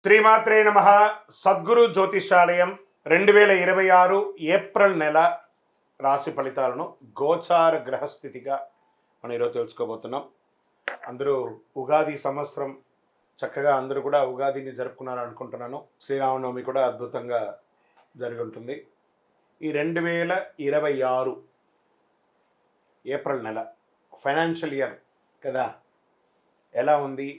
శ్రీమాత్రే నమ. సద్గురు జ్యోతిషాలయం 2026 ఏప్రిల్ నెల రాశి ఫలితాలను గోచార గ్రహస్థితిగా మనం ఈరోజు తెలుసుకోబోతున్నాం. అందరూ ఉగాది సంవత్సరం చక్కగా అందరూ కూడా ఉగాదిని జరుపుకున్నారు అనుకుంటున్నాను. శ్రీరామనవమి కూడా అద్భుతంగా జరిగి ఉంటుంది. ఈ 2026 ఏప్రిల్ నెల ఫైనాన్షియల్ ఇయర్ కదా, ఎలా ఉంది,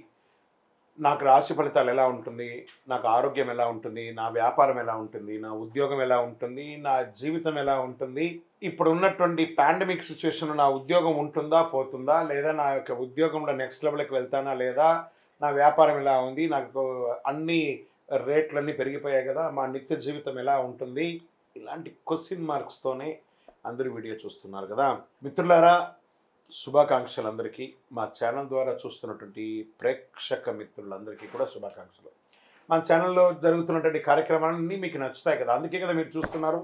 నాకు రాశి ఫలితాలు ఎలా ఉంటుంది, నాకు ఆరోగ్యం ఎలా ఉంటుంది, నా వ్యాపారం ఎలా ఉంటుంది, నా ఉద్యోగం ఎలా ఉంటుంది, నా జీవితం ఎలా ఉంటుంది, ఇప్పుడు ఉన్నటువంటి పాండమిక్ సిచ్యువేషన్ నా ఉద్యోగం ఉంటుందా పోతుందా, లేదా నా యొక్క ఉద్యోగంలో నెక్స్ట్ లెవెల్కి వెళ్తానా లేదా, నా వ్యాపారం ఎలా ఉంది, నాకు అన్ని రేట్లన్నీ పెరిగిపోయాయి కదా, మా నిత్య జీవితం ఎలా ఉంటుంది, ఇలాంటి క్వశ్చన్ మార్క్స్తోనే అందరూ వీడియో చూస్తున్నారు కదా. మిత్రులారా, శుభాకాంక్షలు అందరికీ. మా ఛానల్ ద్వారా చూస్తున్నటువంటి ప్రేక్షక మిత్రులందరికీ కూడా శుభాకాంక్షలు. మా ఛానల్లో జరుగుతున్నటువంటి కార్యక్రమాలన్నీ మీకు నచ్చుతాయి కదా, అందుకే కదా మీరు చూస్తున్నారు.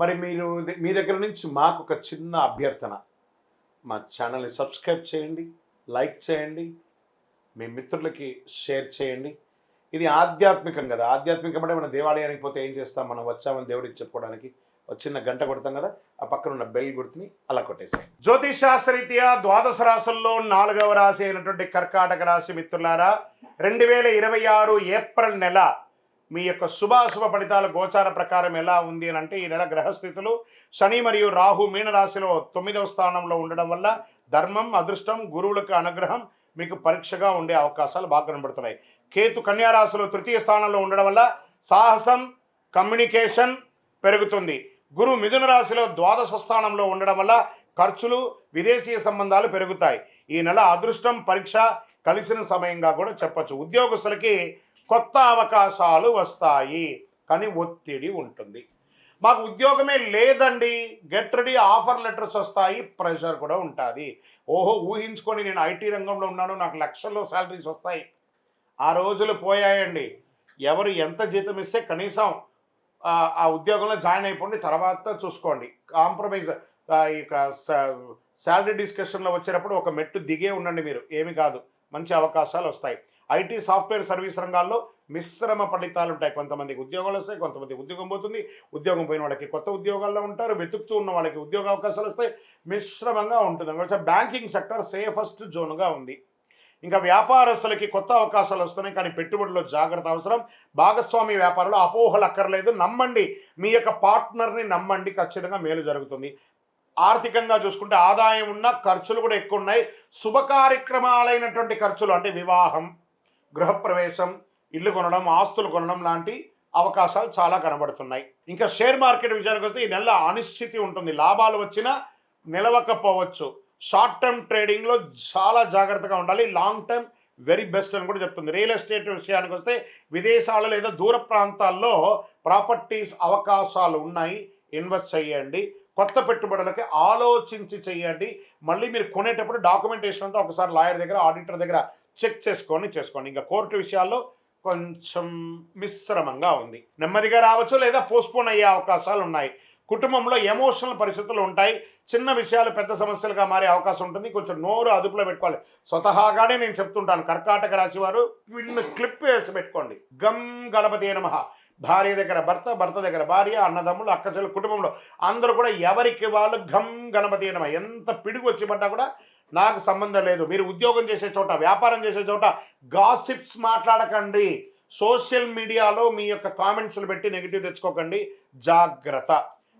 మరి మీరు మీ దగ్గర నుంచి మాకు ఒక చిన్న అభ్యర్థన, మా ఛానల్ని సబ్స్క్రైబ్ చేయండి, లైక్ చేయండి, మీ మిత్రులకి షేర్ చేయండి. ఇది ఆధ్యాత్మికం కదా, ఆధ్యాత్మికం అంటే మనం దేవాలయానికి పోతే ఏం చేస్తాం, మనం వచ్చామని దేవుడికి చెప్పుకోవడానికి ఒక చిన్న గంట కొడతాం కదా, ఆ పక్కన ఉన్న బెల్ గుర్తుని అలా కొట్టేసాయి. జ్యోతిష్ శాస్త్రరీత్యా ద్వాదశ రాశుల్లో 4వ రాశి అయినటువంటి కర్కాటక రాశి మిత్రులారా, 2026 ఏప్రిల్ నెల మీ యొక్క శుభాశుభ ఫలితాల గోచార ప్రకారం ఎలా ఉంది అని అంటే, ఈ నెల గ్రహస్థితులు శని మరియు రాహు మీనరాశిలో 9వ స్థానంలో ఉండడం వల్ల ధర్మం, అదృష్టం, గురువులకు అనుగ్రహం మీకు పరీక్షగా ఉండే అవకాశాలు బాగా కనబడుతున్నాయి. కేతు కన్యారాశిలో 3వ స్థానంలో ఉండడం వల్ల సాహసం, కమ్యూనికేషన్ పెరుగుతుంది. గురు మిథున రాశిలో 12వ స్థానంలో ఉండడం వల్ల ఖర్చులు, విదేశీయ సంబంధాలు పెరుగుతాయి. ఈ నెల అదృష్టం, పరీక్ష కలిసిన సమయంగా కూడా చెప్పచ్చు. ఉద్యోగస్తులకి కొత్త అవకాశాలు వస్తాయి, కానీ ఒత్తిడి ఉంటుంది. మాకు ఉద్యోగమే లేదండి, గెట్ రెడీ, ఆఫర్ లెటర్స్ వస్తాయి, ప్రెషర్ కూడా ఉంటుంది. ఓహో, ఊహించుకొని నేను ఐటీ రంగంలో ఉన్నాను, నాకు లక్షల్లో శాలరీస్ వస్తాయి. ఆ రోజులు పోయాయండి. ఎవరు ఎంత జీతం ఇస్తే కనీసం ఆ ఉద్యోగంలో జాయిన్ అయిపోండి, తర్వాత చూసుకోండి. కాంప్రమైజ్ ఇక శాలరీ డిస్కషన్లో వచ్చేటప్పుడు ఒక మెట్టు దిగే ఉండండి, మీరు ఏమి కాదు, మంచి అవకాశాలు వస్తాయి. ఐటీ, సాఫ్ట్వేర్ సర్వీస్ రంగాల్లో మిశ్రమ ఫలితాలు ఉంటాయి. కొంతమందికి ఉద్యోగాలు వస్తాయి, కొంతమంది ఉద్యోగం పోతుంది, ఉద్యోగం పోయిన వాళ్ళకి కొత్త ఉద్యోగాల్లో ఉంటారు, వెతుకుతూ ఉన్న వాళ్ళకి ఉద్యోగ అవకాశాలు వస్తాయి, మిశ్రమంగా ఉంటుంది. బ్యాంకింగ్ సెక్టర్ సేఫెస్ట్ జోన్గా ఉంది. ఇంకా వ్యాపారస్తులకి కొత్త అవకాశాలు వస్తున్నాయి, కానీ పెట్టుబడిలో జాగ్రత్త అవసరం. భాగస్వామి వ్యాపారంలో అపోహలు అక్కర్లేదు, నమ్మండి, మీ యొక్క పార్ట్నర్ని నమ్మండి, ఖచ్చితంగా మేలు జరుగుతుంది. ఆర్థికంగా చూసుకుంటే ఆదాయం ఉన్న, ఖర్చులు కూడా ఎక్కువ ఉన్నాయి. శుభ కార్యక్రమాలైనటువంటి ఖర్చులు అంటే వివాహం, గృహప్రవేశం, ఇల్లు కొనడం, ఆస్తులు కొనడం లాంటి అవకాశాలు చాలా కనబడుతున్నాయి. ఇంకా షేర్ మార్కెట్ విషయానికి వస్తే ఈ నెల అనిశ్చితి ఉంటుంది, లాభాలు వచ్చినా నిలవకపోవచ్చు. షార్ట్ టర్మ్ ట్రేడింగ్లో చాలా జాగ్రత్తగా ఉండాలి, లాంగ్ టర్మ్ వెరీ బెస్ట్ అని కూడా చెప్తుంది. రియల్ ఎస్టేట్ విషయానికి వస్తే విదేశాలు లేదా దూర ప్రాంతాల్లో ప్రాపర్టీస్ అవకాశాలు ఉన్నాయి, ఇన్వెస్ట్ చేయండి. కొత్త పెట్టుబడులకి ఆలోచించి చేయండి. మళ్ళీ మీరు కొనేటప్పుడు డాక్యుమెంటేషన్ అంతా ఒకసారి లాయర్ దగ్గర, ఆడిటర్ దగ్గర చెక్ చేసుకోండి. ఇంకా కోర్టు విషయాల్లో కొంచెం మిశ్రమంగా ఉంది, నెమ్మదిగా రావచ్చు లేదా పోస్ట్పోన్ అయ్యే అవకాశాలు ఉన్నాయి. కుటుంబంలో ఎమోషనల్ పరిస్థితులు ఉంటాయి, చిన్న విషయాలు పెద్ద సమస్యలుగా మారే అవకాశం ఉంటుంది. కొంచెం నోరు అదుపులో పెట్టుకోవాలి. స్వతహాగానే నేను చెప్తుంటాను, కర్కాటక రాశి వారు వీళ్ళని క్లిప్ వేసి పెట్టుకోండి. గం గణపతి నమః. భార్య దగ్గర భర్త, భర్త దగ్గర భార్య, అన్నదమ్ములు, అక్కచెల్లెలు, కుటుంబంలో అందరూ కూడా ఎవరికి వాళ్ళు గం గణపతి నమః. ఎంత పిడుగు వచ్చి పడ్డా కూడా నాకు సంబంధం లేదు. మీరు ఉద్యోగం చేసే చోట, వ్యాపారం చేసే చోట గాసిప్స్ మాట్లాడకండి. సోషల్ మీడియాలో మీ యొక్క కామెంట్స్లు పెట్టి నెగిటివ్ తెచ్చుకోకండి, జాగ్రత్త.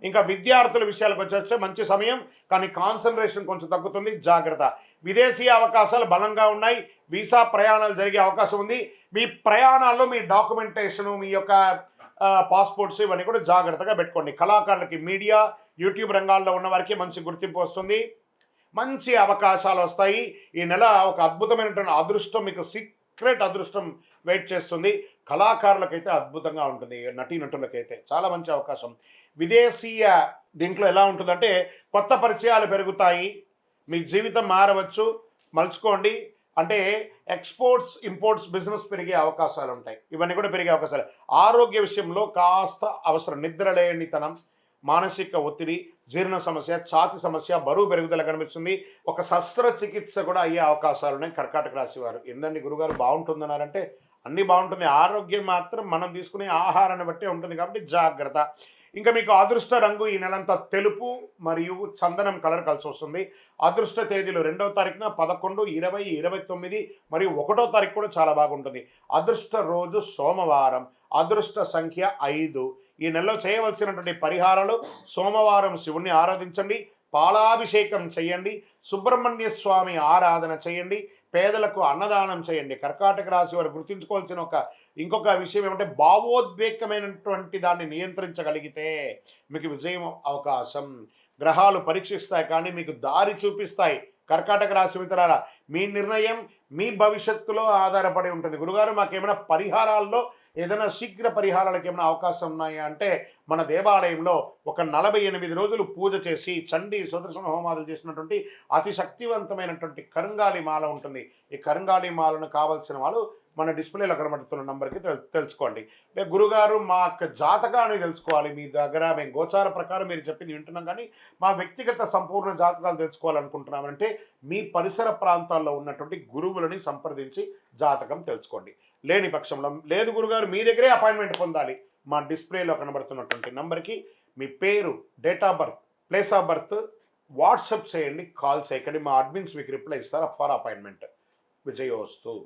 ఇంకా విద్యార్థుల విషయాలకు వచ్చేస్తే మంచి సమయం, కానీ కాన్సన్ట్రేషన్ కొంచెం తగ్గుతుంది, జాగ్రత్త. విదేశీ అవకాశాలు బలంగా ఉన్నాయి, వీసా ప్రయాణాలు జరిగే అవకాశం ఉంది. మీ ప్రయాణాల్లో మీ డాక్యుమెంటేషను, మీ యొక్క పాస్పోర్ట్స్ ఇవన్నీ కూడా జాగ్రత్తగా పెట్టుకోండి. కళాకారులకి, మీడియా, యూట్యూబ్ రంగాల్లో ఉన్న వారికి మంచి గుర్తింపు వస్తుంది, మంచి అవకాశాలు వస్తాయి. ఈ నెల ఒక అద్భుతమైనటువంటి అదృష్టం, మీకు సీక్రెట్ అదృష్టం వెయిట్ చేస్తుంది. కళాకారులకైతే అద్భుతంగా ఉంటుంది, నటీనటులకైతే చాలా మంచి అవకాశం. విదేశీయ దీంట్లో ఎలా ఉంటుందంటే కొత్త పరిచయాలు పెరుగుతాయి, మీ జీవితం మారవచ్చు, మలుచుకోండి. అంటే ఎక్స్పోర్ట్స్, ఇంపోర్ట్స్ బిజినెస్ పెరిగే అవకాశాలు ఉంటాయి, ఇవన్నీ కూడా పెరిగే అవకాశాలు. ఆరోగ్య విషయంలో కాస్త అవసరం, నిద్రలేనితనం, మానసిక ఒత్తిడి, జీర్ణ సమస్య, ఛాతి సమస్య, బరువు పెరుగుదల కనిపిస్తుంది. ఒక శస్త్రచికిత్స కూడా అయ్యే అవకాశాలు ఉన్నాయి కర్కాటక రాశి వారు. ఏందండి గురుగారు బాగుంటుందన్నారంటే అన్నీ బాగుంటుంది. ఆరోగ్యం మాత్రం మనం తీసుకునే ఆహారాన్ని బట్టే ఉంటుంది కాబట్టి జాగ్రత్త. ఇంకా మీకు అదృష్ట రంగు ఈ నెలంతా తెలుపు మరియు చందనం కలర్ కలిసి వస్తుంది. అదృష్ట తేదీలు 2వ తారీఖున 11, 20, 29 మరియు 1వ తారీఖు కూడా చాలా బాగుంటుంది. అదృష్ట రోజు సోమవారం. అదృష్ట సంఖ్య 5. ఈ నెలలో చేయవలసినటువంటి పరిహారాలు: సోమవారం శివుణ్ణి ఆరాధించండి, పాలాభిషేకం చేయండి, సుబ్రహ్మణ్య స్వామి ఆరాధన చేయండి, పేదలకు అన్నదానం చేయండి. కర్కాటక రాశి వారు గుర్తుంచుకోవాల్సిన ఇంకొక విషయం ఏమంటే, భావోద్వేగమైనటువంటి దాన్ని నియంత్రించగలిగితే మీకు విజయం అవకాశం. గ్రహాలు పరీక్షిస్తాయి కానీ మీకు దారి చూపిస్తాయి. కర్కాటక రాశి మిత్రులారా, మీ నిర్ణయం మీ భవిష్యత్తులో ఆధారపడి ఉంటుంది. గురుగారు మాకేమైనా పరిహారాల్లో ఏదైనా శీఘ్ర పరిహారాలకు ఏమైనా అవకాశం ఉన్నాయా అంటే, మన దేవాలయంలో ఒక 48 రోజులు పూజ చేసి చండీ సుదర్శన హోమాదులు చేసినటువంటి అతి శక్తివంతమైనటువంటి కరుంగాలి మాల ఉంటుంది. ఈ కరుంగాలి మాలను కావాల్సిన వాళ్ళు మన డిస్ప్లేలో కనబడుతున్న నంబర్కి తెలుసుకోండి. గురుగారు మా యొక్క జాతకాన్ని తెలుసుకోవాలి మీ దగ్గర, మేము గోచార ప్రకారం మీరు చెప్పింది వింటున్నాం కానీ మా వ్యక్తిగత సంపూర్ణ జాతకాలు తెలుసుకోవాలనుకుంటున్నామంటే మీ పరిసర ప్రాంతాల్లో ఉన్నటువంటి గురువులని సంప్రదించి జాతకం తెలుసుకోండి. లేని పక్షంలో, లేదు గురుగారు మీ దగ్గరే అపాయింట్మెంట్ పొందాలి, మా డిస్ప్లేలో కనబడుతున్నటువంటి నంబర్కి మీ పేరు, date of birth, place of birth WhatsApp చేయండి, కాల్ చేయకండి. మా అడ్మిన్స్ మీకు రిప్లై ఇస్తారు ఫర్ అపాయింట్మెంట్. విజయోస్తు.